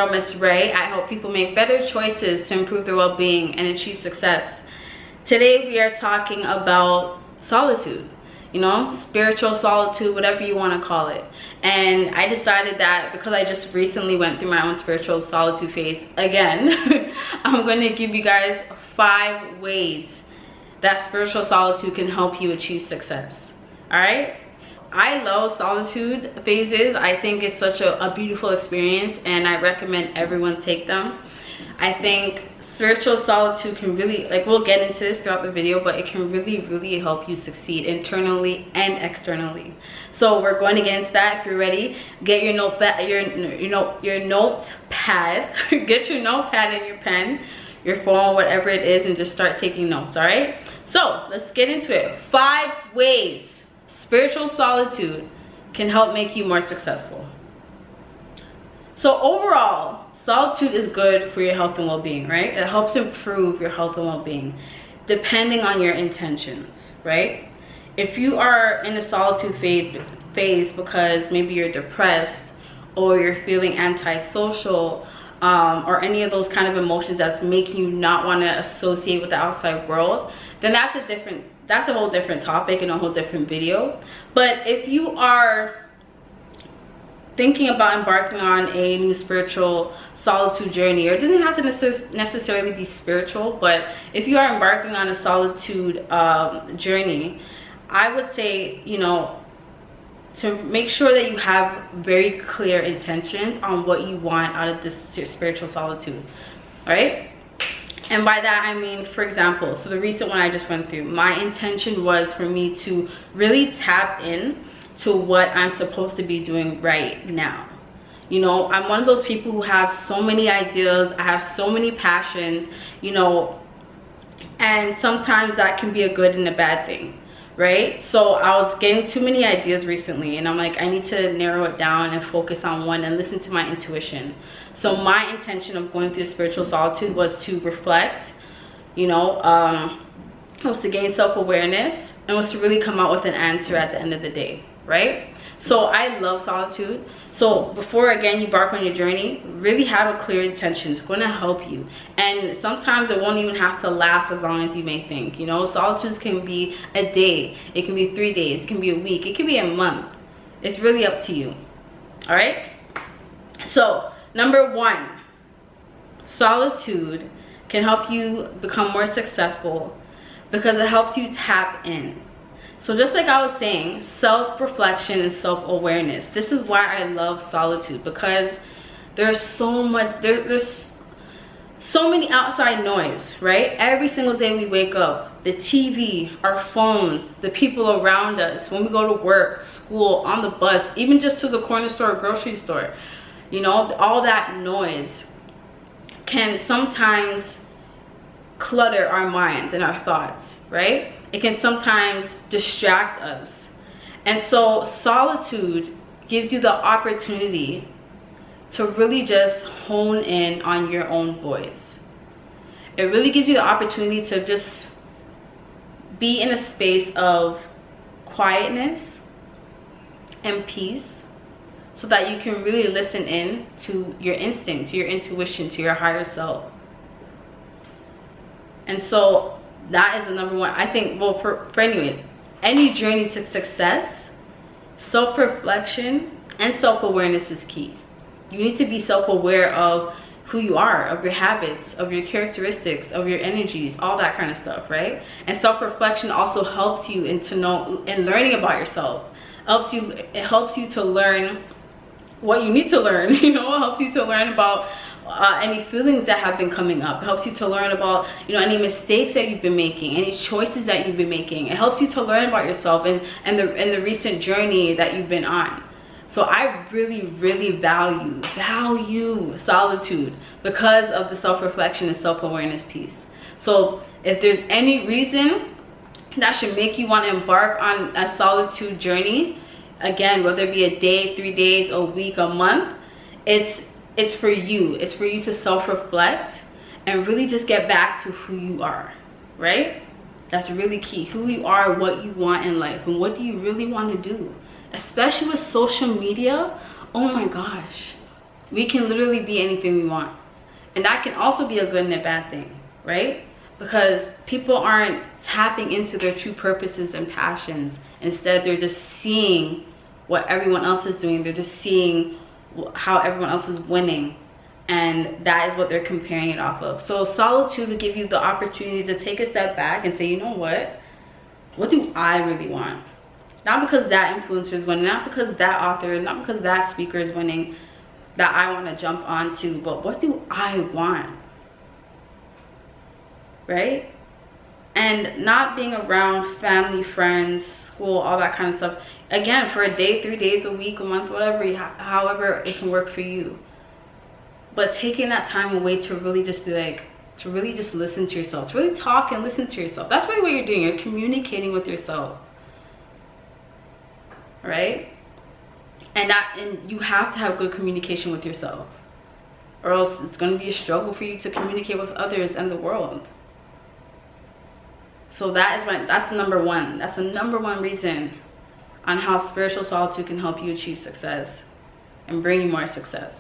girl, Miss Ray. I help people make better choices to improve their well-being and achieve success. Today we are talking about solitude, you know, spiritual solitude, whatever you want to call it. And I decided that because I just recently went through my own spiritual solitude phase again, I'm going to give you guys 5 ways that spiritual solitude can help you achieve success. All right? I love solitude phases. I think it's such a beautiful experience, and I recommend everyone take them. I think spiritual solitude can really, like, we'll get into this throughout the video, but it can really help you succeed internally and externally. So we're going to get into that. If you're ready, get your notepad, your notepad. Get your notepad and your pen, your phone, whatever it is, and just start taking notes. All right, so let's get into it. 5 ways spiritual solitude can help make you more successful. So overall, solitude is good for your health and well-being, right? It helps improve your health and well-being depending on your intentions, right? If you are in a solitude phase because maybe you're depressed or you're feeling antisocial, or any of those kind of emotions that's making you not want to associate with the outside world, then that's a whole different topic and a whole different video. But if you are thinking about embarking on a new spiritual solitude journey, or it doesn't have to necessarily be spiritual, but if you are embarking on a solitude journey, I would say, you know, to make sure that you have very clear intentions on what you want out of this spiritual solitude, right? And by that I mean, for example, so the recent one I just went through, my intention was for me to really tap in to what I'm supposed to be doing right now. You know, I'm one of those people who have so many ideas, I have so many passions, you know, and sometimes that can be a good and a bad thing, right? So I was getting too many ideas recently, and I'm like, I need to narrow it down and focus on one and listen to my intuition. So my intention of going through spiritual solitude was to reflect, you know, was to gain self-awareness, and was to really come out with an answer at the end of the day, right? So I love solitude. So before, again, you embark on your journey, really have a clear intention. It's going to help you. And sometimes it won't even have to last as long as you may think. You know, solitude can be a day. It can be 3 days. It can be a week. It can be a month. It's really up to you. All right? So, number 1, solitude can help you become more successful because it helps you tap in. So just like I was saying, self-reflection and self-awareness. This is why I love solitude, because there's so much, there's so many outside noise, right? Every single day we wake up, the TV, our phones, the people around us, when we go to work, school, on the bus, even just to the corner store or grocery store, you know, all that noise can sometimes clutter our minds and our thoughts, right? It can sometimes distract us. And so solitude gives you the opportunity to really just hone in on your own voice. It really gives you the opportunity to just be in a space of quietness and peace, so that you can really listen in to your instinct, to your intuition, to your higher self. And so that is the number 1. I think, well, for anyways, any journey to success, self-reflection and self-awareness is key. You need to be self-aware of who you are, of your habits, of your characteristics, of your energies, all that kind of stuff, right? And self-reflection also helps you in learning about yourself. It helps you to learn what you need to learn, you know. It helps you to learn about any feelings that have been coming up. It helps you to learn about, you know, any mistakes that you've been making, any choices that you've been making. It helps you to learn about yourself and the recent journey that you've been on. So I really value solitude because of the self-reflection and self-awareness piece. So if there's any reason that should make you want to embark on a solitude journey, again, whether it be a day, 3 days, a week, a month, it's for you. It's for you to self-reflect and really just get back to who you are, right? That's really key. Who you are, what you want in life, and what do you really want to do. Especially with social media, oh my gosh. We can literally be anything we want. And that can also be a good and a bad thing, right? Because people aren't tapping into their true purposes and passions. Instead, they're just seeing what everyone else is doing. They're just seeing how everyone else is winning. And that is what they're comparing it off of. So solitude will give you the opportunity to take a step back and say, you know what? What do I really want? Not because that influencer is winning, not because that author, not because that speaker is winning, that I want to jump onto, but what do I want? Right? And not being around family, friends, school, all that kind of stuff. Again, for a day, 3 days, a week, a month, whatever, however it can work for you. But taking that time away to really just be like, to really just listen to yourself, to really talk and listen to yourself. That's really what you're doing. You're communicating with yourself. Right? And you have to have good communication with yourself, or else it's going to be a struggle for you to communicate with others and the world. So that's number one. That's the number one reason on how spiritual solitude can help you achieve success and bring you more success.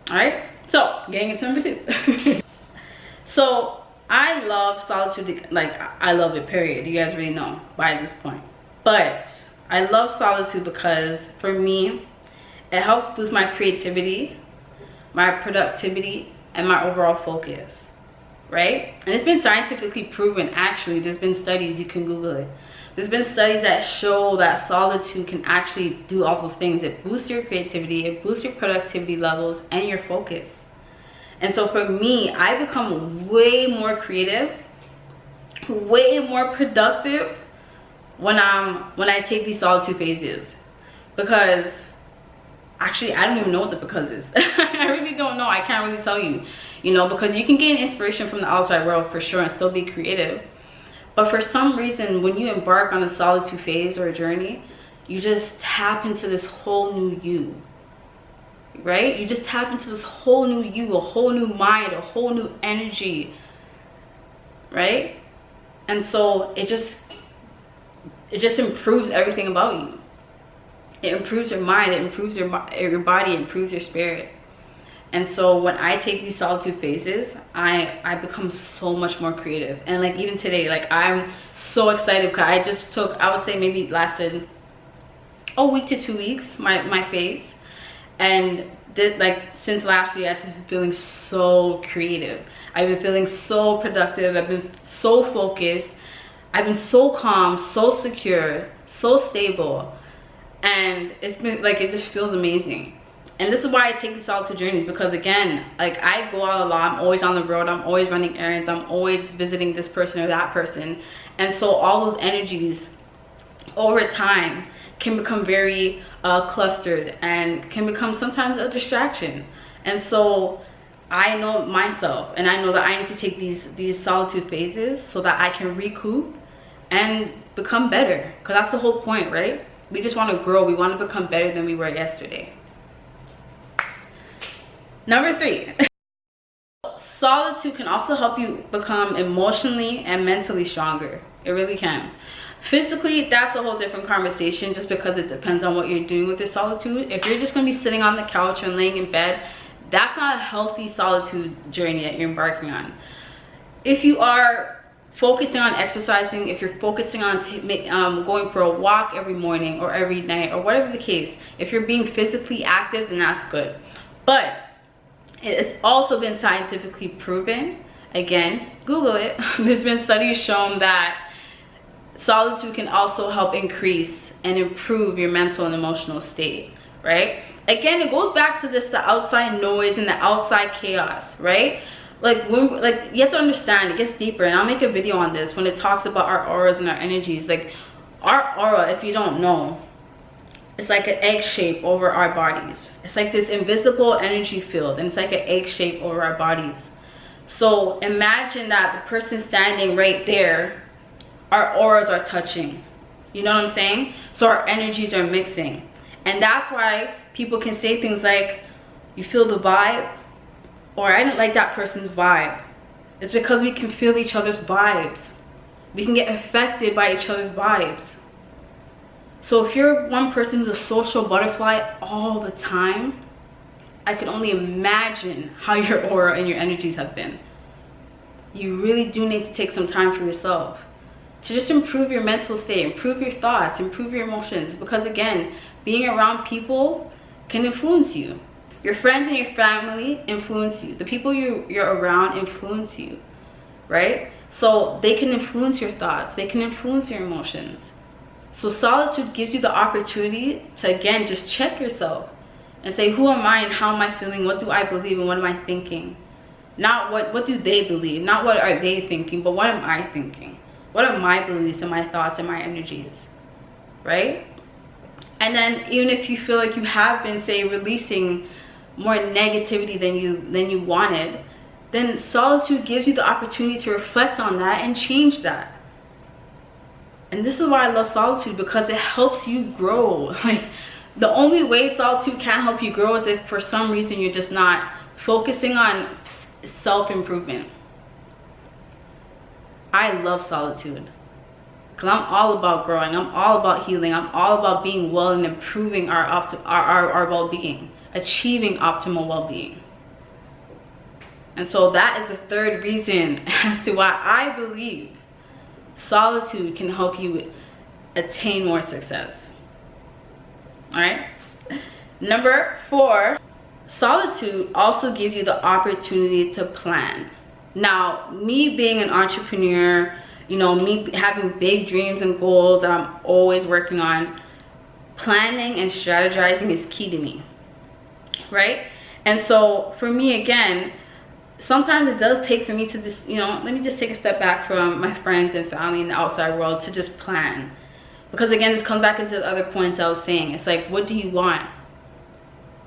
All right, so getting into number 2. So I love solitude, like I love it, period. You guys already know by this point. But I love solitude because for me, it helps boost my creativity, my productivity, and my overall focus, right? And it's been scientifically proven. Actually, there's been studies, you can Google it. There's been studies that show that solitude can actually do all those things. It boosts your creativity, it boosts your productivity levels and your focus. And so for me, I become way more creative, way more productive when I take these solitude phases. Because actually, I don't even know what the because is. I really don't know. I can't really tell you, because you can gain inspiration from the outside world for sure and still be creative. But for some reason, when you embark on a solitude phase or a journey, you just tap into this whole new you, right? You just tap into this whole new you, a whole new mind, a whole new energy, right? And so it just improves everything about you. It improves your mind, it improves your body, it improves your spirit. And so when I take these solitude phases, I become so much more creative. And like even today, like I'm so excited because I just took, I would say maybe it lasted a week to 2 weeks, my phase. And this, like since last week, I've just been feeling so creative. I've been feeling so productive. I've been so focused. I've been so calm, so secure, so stable. And it's been like, it just feels amazing. And this is why I take these solitude journeys, because again, like I go out a lot, I'm always on the road, I'm always running errands, I'm always visiting this person or that person. And so all those energies over time can become very clustered and can become sometimes a distraction. And so I know myself, and I know that I need to take these solitude phases so that I can recoup and become better. Because that's the whole point, right? We just want to grow. We want to become better than we were yesterday. Number 3, solitude can also help you become emotionally and mentally stronger. It really can. Physically, that's a whole different conversation, just because it depends on what you're doing with your solitude. If you're just going to be sitting on the couch and laying in bed, that's not a healthy solitude journey that you're embarking on. If you are focusing on exercising, if you're focusing on going for a walk every morning or every night or whatever the case, if you're being physically active, then that's good. But it's also been scientifically proven, again, Google it, there's been studies shown that solitude can also help increase and improve your mental and emotional state, right? Again, it goes back to this, the outside noise and the outside chaos, right? Like you have to understand, it gets deeper, and I'll make a video on this when it talks about our auras and our energies. Like our aura, if you don't know, it's like an egg shape over our bodies. It's like this invisible energy field, and it's like an egg shape over our bodies. So imagine that the person standing right there, our auras are touching. You know what I'm saying? So our energies are mixing. And that's why people can say things like, you feel the vibe, or I didn't like that person's vibe. It's because we can feel each other's vibes. We can get affected by each other's vibes. So if you're one person who's a social butterfly all the time, I can only imagine how your aura and your energies have been. You really do need to take some time for yourself to just improve your mental state, improve your thoughts, improve your emotions. Because again, being around people can influence you. Your friends and your family influence you. The people you're around influence you, right? So they can influence your thoughts. They can influence your emotions. So solitude gives you the opportunity to, again, just check yourself and say, who am I and how am I feeling? What do I believe and what am I thinking? Not what do they believe? Not what are they thinking, but what am I thinking? What are my beliefs and my thoughts and my energies, right? And then even if you feel like you have been, say, releasing more negativity than you wanted, then solitude gives you the opportunity to reflect on that and change that. And this is why I love solitude, because it helps you grow. Like, the only way solitude can help you grow is if for some reason you're just not focusing on self-improvement. I love solitude because I'm all about growing. I'm all about healing. I'm all about being well and improving our well-being, achieving optimal well-being. And so that is the third reason as to why I believe solitude can help you attain more success. All right. Number 4, solitude also gives you the opportunity to plan. Now, me being an entrepreneur, you know, me having big dreams and goals that I'm always working on, planning and strategizing is key to me, right? And so for me, again, sometimes it does take for me to just, you know, let me just take a step back from my friends and family in the outside world to just plan. Because again, this comes back into the other points I was saying. It's like, what do you want,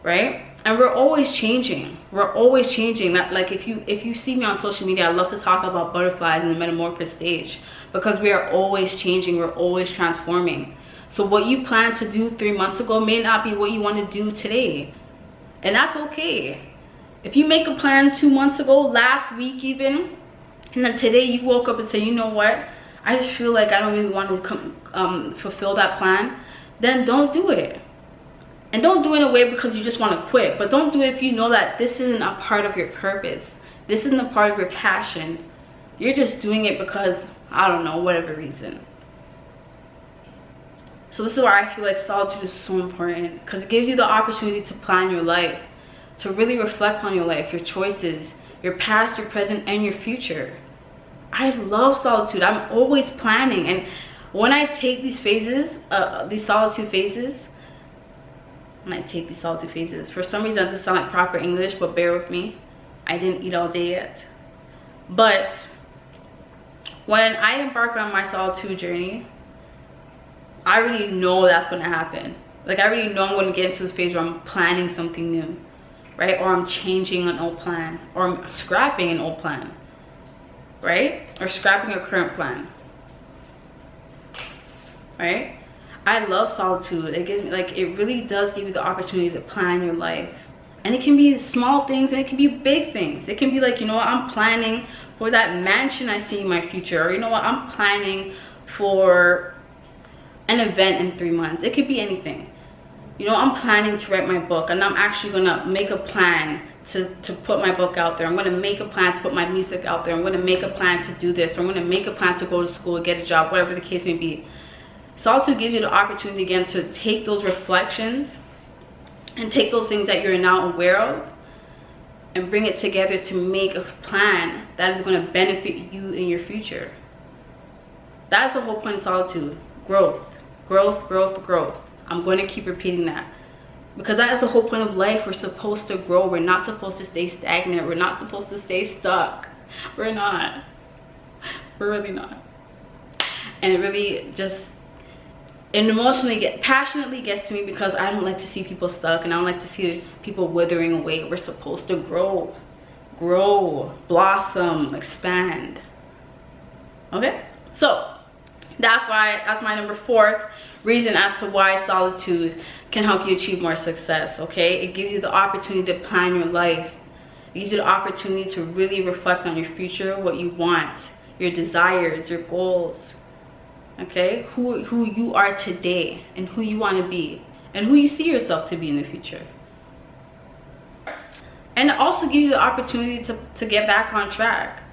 right? And we're always changing. We're always changing. That, like, if you see me on social media, I love to talk about butterflies in the metamorphosis stage, because we are always changing. We're always transforming. So what you planned to do 3 months ago may not be what you want to do today, and that's okay. If you make a plan 2 months ago, last week even, and then today you woke up and say, you know what, I just feel like I don't really want to fulfill that plan, then don't do it. And don't do it in a way because you just want to quit, but don't do it if you know that this isn't a part of your purpose. This isn't a part of your passion. You're just doing it because, I don't know, whatever reason. So this is why I feel like solitude is so important, because it gives you the opportunity to plan your life, to really reflect on your life, your choices, your past, your present, and your future. I love solitude. I'm always planning. And when I take these phases, these solitude phases, for some reason that doesn't sound like proper English, but bear with me. I didn't eat all day yet. But when I embark on my solitude journey, I already know that's going to happen. Like, I already know I'm going to get into this phase where I'm planning something new, right? Or I'm changing an old plan, or I'm scrapping an old plan, right? Or scrapping a current plan, right? I love solitude. It gives me, like, it really does give you the opportunity to plan your life. And it can be small things and it can be big things. It can be like, you know what, I'm planning for that mansion I see in my future. Or, you know what, I'm planning for an event in 3 months. It could be anything. You know, I'm planning to write my book, and I'm actually gonna make a plan to put my book out there. I'm gonna make a plan to put my music out there. I'm gonna make a plan to do this. Or I'm gonna make a plan to go to school, get a job, whatever the case may be. Solitude gives you the opportunity, again, to take those reflections and take those things that you're now aware of and bring it together to make a plan that is going to benefit you in your future. That's the whole point of solitude. Growth, growth, growth, growth. I'm going to keep repeating that, because that is the whole point of life. We're supposed to grow. We're not supposed to stay stagnant. We're not supposed to stay stuck. We're not. We're really not. And it really just, it emotionally passionately gets to me, because I don't like to see people stuck, and I don't like to see people withering away. We're supposed to grow, blossom, expand. Okay, so that's my number 4th reason as to why solitude can help you achieve more success. Okay, it gives you the opportunity to plan your life. It gives you the opportunity to really reflect on your future, what you want, your desires, your goals. Okay, who you are today and who you want to be and who you see yourself to be in the future. And it also gives you the opportunity to get back on track.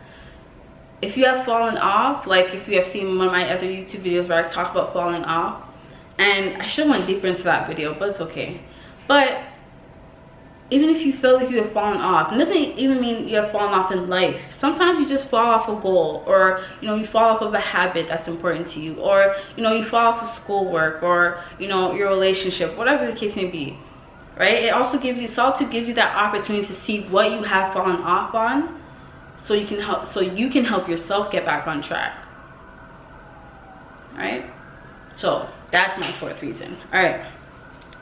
If you have fallen off, like if you have seen one of my other YouTube videos where I talk about falling off, and I should have went deeper into that video, but it's okay. But even if you feel like you have fallen off, it doesn't even mean you have fallen off in life. Sometimes you just fall off a goal, or you fall off of a habit that's important to you, or you fall off of schoolwork, or your relationship, whatever the case may be, right? It also gives you, solitude gives you that opportunity to see what you have fallen off on, so you can help yourself get back on track. All right, so that's my fourth reason. All right,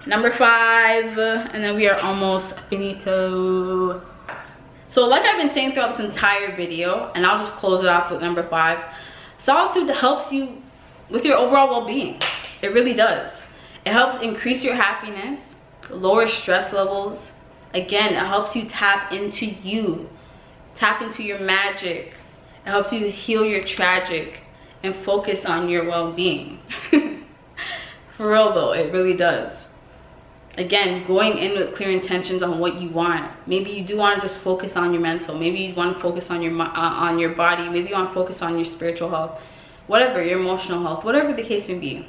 number 5, and then we are almost finito. So like I've been saying throughout this entire video, and I'll just close it off with number 5, solitude helps you with your overall well-being. It really does. It helps increase your happiness, lower stress levels. Again, it helps you tap into you, tap into your magic. It helps you to heal your tragic and focus on your well-being. For real though, it really does. Again, going in with clear intentions on what you want. Maybe you do want to just focus on your mental. Maybe you want to focus on your body. Maybe you want to focus on your spiritual health, whatever, your emotional health, whatever the case may be.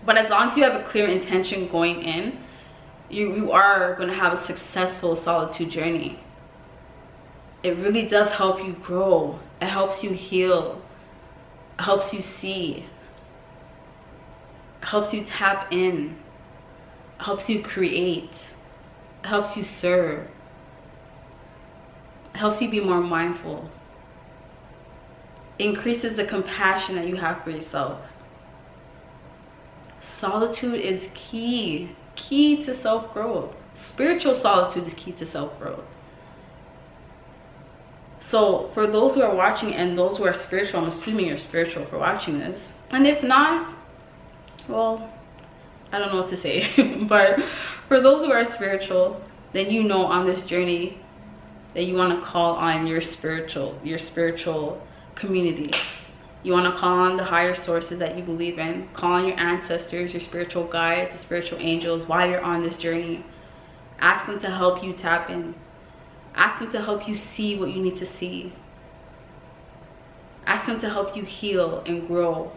But as long as you have a clear intention going in, you are going to have a successful solitude journey. It really does help you grow. It helps you heal. It helps you see. It helps you tap in. It helps you create. It helps you serve. It helps you be more mindful. It increases the compassion that you have for yourself. Solitude is key to self-growth. Spiritual solitude is key to self-growth. So for those who are watching and those who are spiritual, I'm assuming you're spiritual for watching this. And if not, well, I don't know what to say. But for those who are spiritual, then on this journey that you want to call on your spiritual community. You want to call on the higher sources that you believe in. Call on your ancestors, your spiritual guides, the spiritual angels while you're on this journey. Ask them to help you tap in. Ask them to help you see what you need to see. Ask them to help you heal and grow.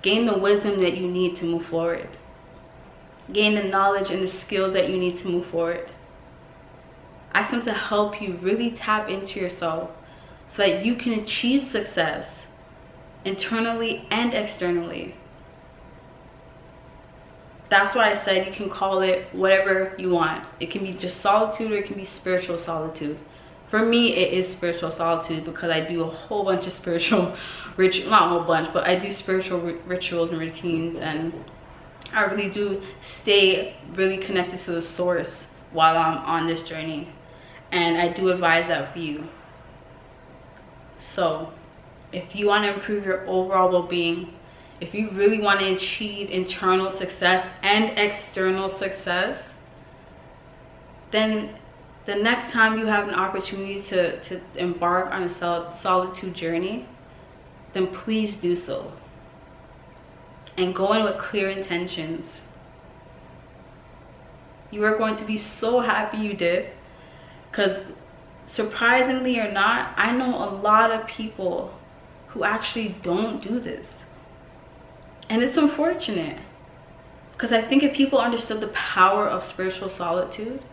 Gain the wisdom that you need to move forward. Gain the knowledge and the skills that you need to move forward. Ask them to help you really tap into yourself so that you can achieve success internally and externally. That's why I said you can call it whatever you want. It can be just solitude, or it can be spiritual solitude. For me, it is spiritual solitude because I do a whole bunch of spiritual not a whole bunch, but I do spiritual rituals and routines, and I really do stay really connected to the source while I'm on this journey. And I do advise that for you. So if you want to improve your overall well-being, if you really want to achieve internal success and external success, then the next time you have an opportunity to embark on a solitude journey, then please do so. And go in with clear intentions. You are going to be so happy you did, because surprisingly or not, I know a lot of people who actually don't do this. And it's unfortunate, because I think if people understood the power of spiritual solitude,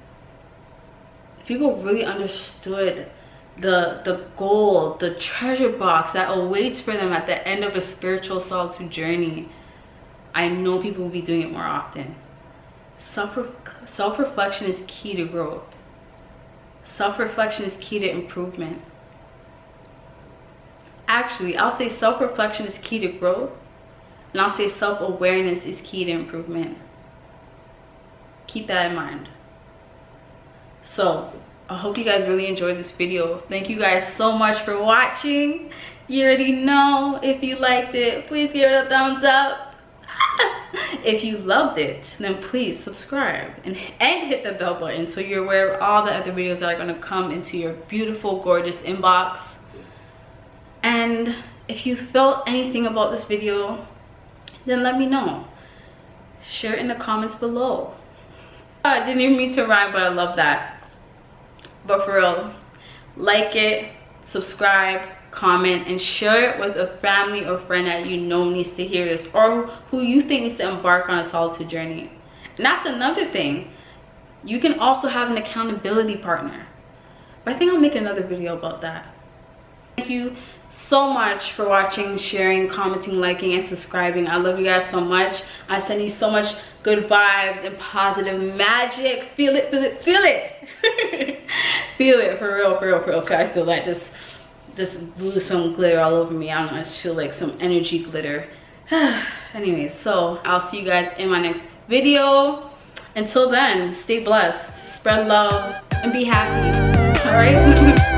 if people really understood the gold, the treasure box that awaits for them at the end of a spiritual solitude journey, I know people will be doing it more often. Self-reflection is key to growth. Self-reflection is key to improvement. Actually, I'll say self-reflection is key to growth, and I'll say self-awareness is key to improvement. Keep that in mind. So I hope you guys really enjoyed this video. Thank you guys so much for watching. You already know, if you liked it, please give it a thumbs up. If you loved it, then please subscribe and hit the bell button so you're aware of all the other videos that are going to come into your beautiful, gorgeous inbox. And if you felt anything about this video, then let me know. Share it in the comments below. I didn't even mean to rhyme, but I love that. But for real, like it, subscribe, comment, and share it with a family or friend that you know needs to hear this, or who you think needs to embark on a solitude journey. And that's another thing. You can also have an accountability partner. But I think I'll make another video about that. Thank you so much for watching, sharing, commenting, liking, and subscribing. I love you guys so much. I send you so much good vibes and positive magic. Feel it, feel it, feel it. Feel it, for real, for real, for real. Okay, I feel like just blew some glitter all over me. I don't know, I just feel like some energy glitter. Anyways, so I'll see you guys in my next video. Until then, stay blessed, spread love, and be happy. All right?